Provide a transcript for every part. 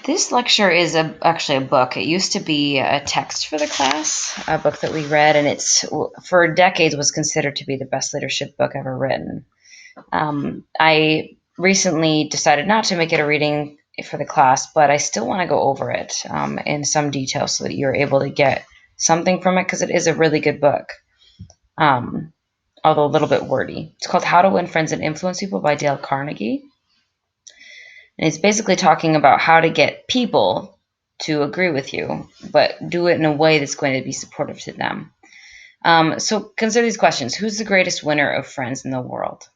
This lecture is actually a book. It used to be a text for the class, a book that we read, and it's for decades was considered to be the best leadership book ever written. I recently decided not to make it a reading for the class, but I still want to go over it in some detail so that you're able to get something from it because it is a really good book, although a little bit wordy. It's called How to Win Friends and Influence People by Dale Carnegie. And it's basically talking about how to get people to agree with you, but do it in a way that's going to be supportive to them. So consider these questions. Who's the greatest winner of friends in the world?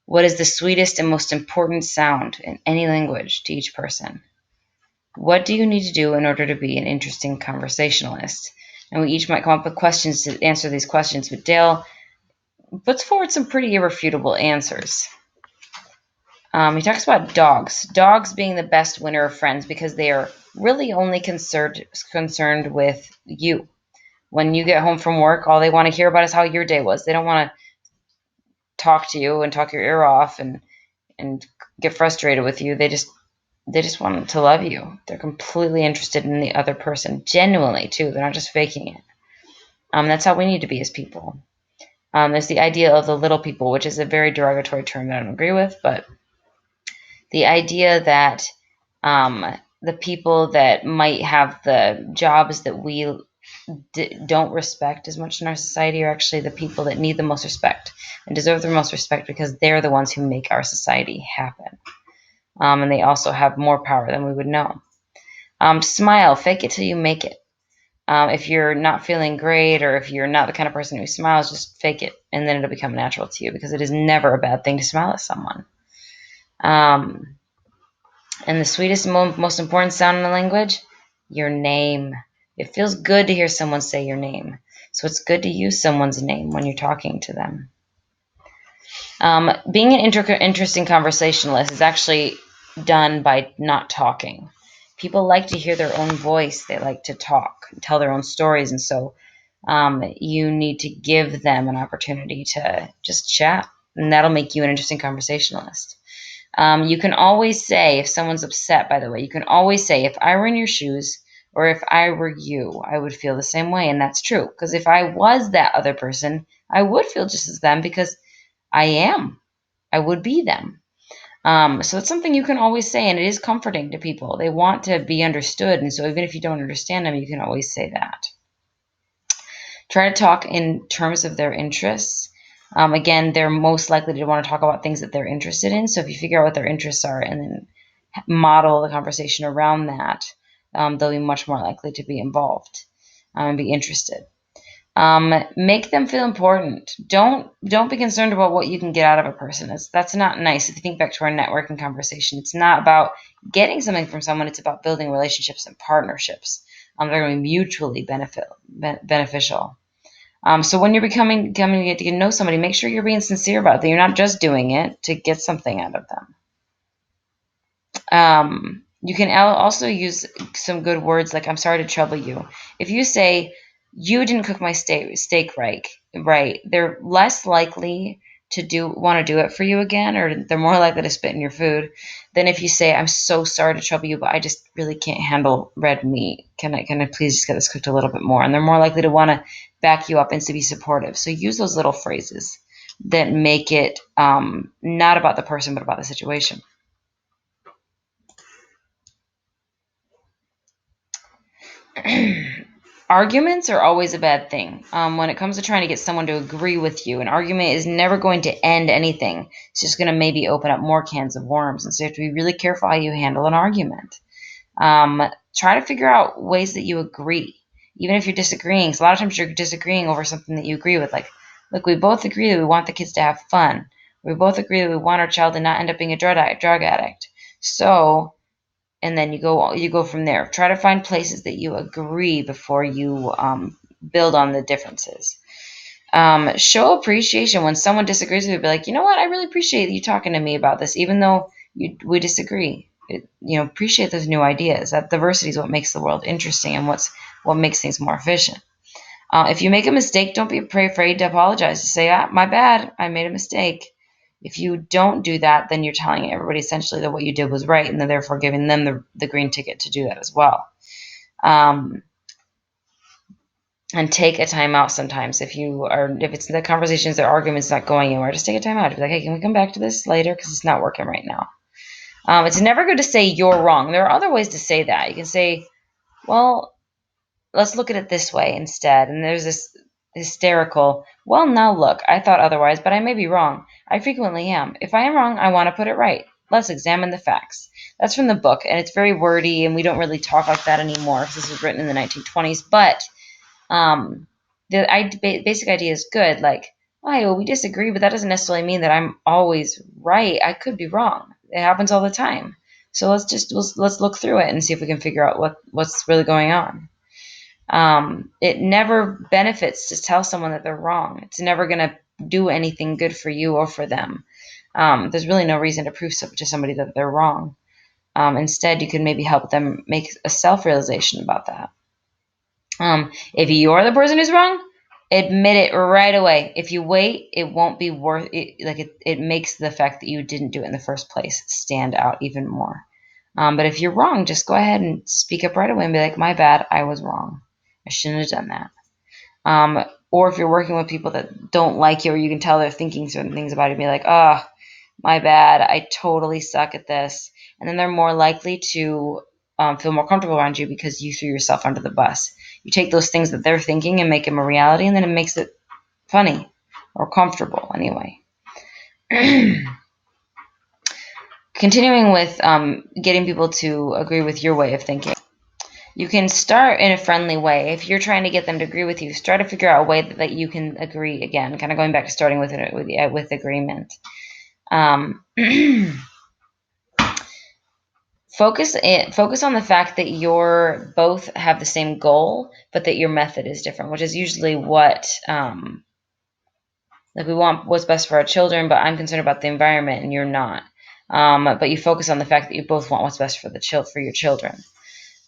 What is the sweetest and most important sound in any language to each person? What do you need to do in order to be an interesting conversationalist? And we each might come up with questions to answer these questions, but Dale puts forward some pretty irrefutable answers. He talks about dogs being the best winner of friends because they are really only concerned with you. When you get home from work, all they want to hear about is how your day was. They don't want to talk to you and talk your ear off and get frustrated with you. They just want to love you. They're completely interested in the other person, genuinely too. They're not just faking it. That's how we need to be as people. There's the idea of the little people, which is a very derogatory term that I don't agree with, but the idea that the people that might have the jobs that we don't respect as much in our society are actually the people that need the most respect and deserve the most respect because they're the ones who make our society happen. And they also have more power than we would know. Smile, fake it till you make it. If you're not feeling great or if you're not the kind of person who smiles, just fake it and then it'll become natural to you because it is never a bad thing to smile at someone. And the sweetest and most important sound in the language, your name. It feels good to hear someone say your name. So it's good to use someone's name when you're talking to them. Being an interesting conversationalist is actually done by not talking. People like to hear their own voice. They like to talk, tell their own stories. And so you need to give them an opportunity to just chat. And that'll make you an interesting conversationalist. You can always say, if someone's upset, by the way, you can always say, if I were in your shoes or if I were you, I would feel the same way. And that's true. Because if I was that other person, I would feel just as them because I am. I would be them. So it's something you can always say, and it is comforting to people. They want to be understood. And so even if you don't understand them, you can always say that. Try to talk in terms of their interests. Again, they're most likely to want to talk about things that they're interested in. So if you figure out what their interests are and then model the conversation around that, they'll be much more likely to be involved and be interested. Make them feel important. Don't be concerned about what you can get out of a person. That's not nice. If you think back to our networking conversation, it's not about getting something from someone. It's about building relationships and partnerships. They're going to be mutually beneficial. So when you're coming to get to know somebody, make sure you're being sincere about it. That you're not just doing it to get something out of them. You can also use some good words like, I'm sorry to trouble you. If you say, you didn't cook my steak right, they're less likely to want to do it for you again, or they're more likely to spit in your food than if you say, I'm so sorry to trouble you, but I just really can't handle red meat. Can I please just get this cooked a little bit more? And they're more likely to want to back you up and to be supportive. So use those little phrases that make it not about the person, but about the situation. Arguments are always a bad thing. When it comes to trying to get someone to agree with you, an argument is never going to end anything. It's just going to maybe open up more cans of worms. And so you have to be really careful how you handle an argument. Try to figure out ways that you agree, even if you're disagreeing. So a lot of times you're disagreeing over something that you agree with. Like, look, we both agree that we want the kids to have fun. We both agree that we want our child to not end up being a drug addict. So... and then you go from there. Try to find places that you agree before you build on the differences. Show appreciation when someone disagrees with you. Be like, you know what? I really appreciate you talking to me about this, even though we disagree. Appreciate those new ideas. That diversity is what makes the world interesting and what makes things more efficient. If you make a mistake, don't be afraid to apologize. To say, my bad, I made a mistake. If you don't do that, then you're telling everybody essentially that what you did was right, and then therefore giving them the green ticket to do that as well. And take a time out sometimes. If it's the conversations or arguments not going anywhere, just take a time out. Be like, hey, can we come back to this later? Because it's not working right now. It's never good to say you're wrong. There are other ways to say that. You can say, well, let's look at it this way instead. And there's this hysterical, well, now look, I thought otherwise, but I may be wrong. I frequently am. If I am wrong, I want to put it right. Let's examine the facts. That's from the book, and it's very wordy, and we don't really talk like that anymore because this was written in the 1920s. But the basic idea is good. Like, oh, we disagree, but that doesn't necessarily mean that I'm always right. I could be wrong. It happens all the time. So let's look through it and see if we can figure out what's really going on. It never benefits to tell someone that they're wrong. It's never going to do anything good for you or for them. There's really no reason to prove to somebody that they're wrong. Instead, you can maybe help them make a self-realization about that. If you're the person who's wrong, admit it right away. If you wait, it won't be worth it. Like it makes the fact that you didn't do it in the first place stand out even more. But if you're wrong, just go ahead and speak up right away and be like, my bad, I was wrong. I shouldn't have done that. Or if you're working with people that don't like you, or you can tell they're thinking certain things about it, be like, oh, my bad, I totally suck at this. And then they're more likely to feel more comfortable around you because you threw yourself under the bus. You take those things that they're thinking and make them a reality, and then it makes it funny or comfortable anyway. Continuing with getting people to agree with your way of thinking. You can start in a friendly way. If you're trying to get them to agree with you, start to figure out a way that you can agree again, kind of going back to starting with agreement. Focus on the fact that you're both have the same goal, but that your method is different, which is usually what like we want what's best for our children, but I'm concerned about the environment and you're not. But you focus on the fact that you both want what's best for your children.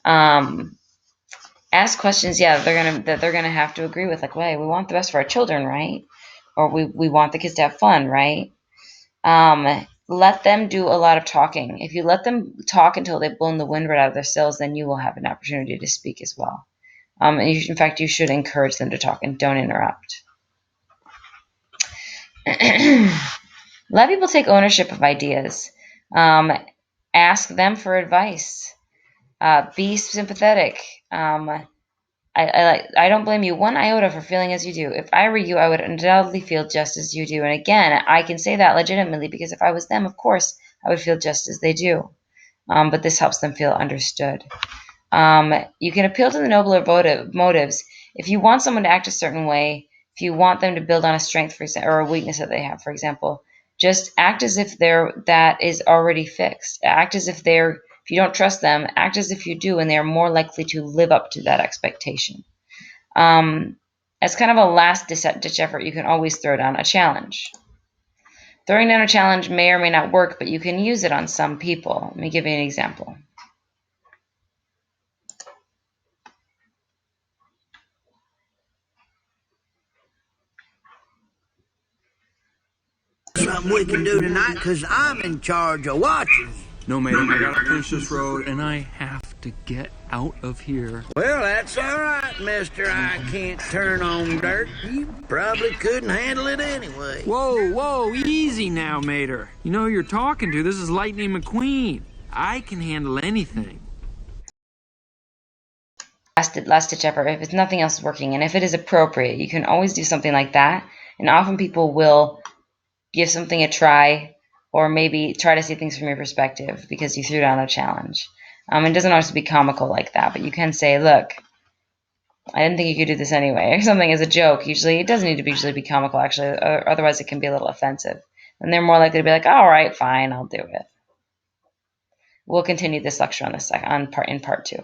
Ask questions, they're gonna have to agree with, like, hey, we want the best for our children, right? Or we want the kids to have fun, right? Let them do a lot of talking. If you let them talk until they've blown the wind right out of their sails, then you will have an opportunity to speak as well. In fact, you should encourage them to talk and don't interrupt. Let people take ownership of ideas. Ask them for advice. Be sympathetic. I don't blame you one iota for feeling as you do. If I were you, I would undoubtedly feel just as you do. And again, I can say that legitimately because if I was them, of course, I would feel just as they do. But this helps them feel understood. You can appeal to the nobler motives. If you want someone to act a certain way, if you want them to build on a strength or a weakness that they have, for example, just act as if that is already fixed. Act as if if you don't trust them, act as if you do, and they are more likely to live up to that expectation. As kind of a last ditch effort, you can always throw down a challenge. Throwing down a challenge may or may not work, but you can use it on some people. Let me give you an example. Something we can do tonight, because I'm in charge of watching. No, mate, I gotta finish this road, and I have to get out of here. Well, that's all right, mister. I can't turn on dirt. You probably couldn't handle it anyway. Whoa, easy now, Mater. You know who you're talking to. This is Lightning McQueen. I can handle anything. Last ditch effort, if it's nothing else working, and if it is appropriate, you can always do something like that. And often people will give something a try, or maybe try to see things from your perspective because you threw down a challenge. It doesn't always have to be comical like that, but you can say, look, I didn't think you could do this anyway, or something as a joke. Usually, it doesn't need to usually be comical, actually, or otherwise it can be a little offensive. And they're more likely to be like, all right, fine, I'll do it. We'll continue this lecture in part 2.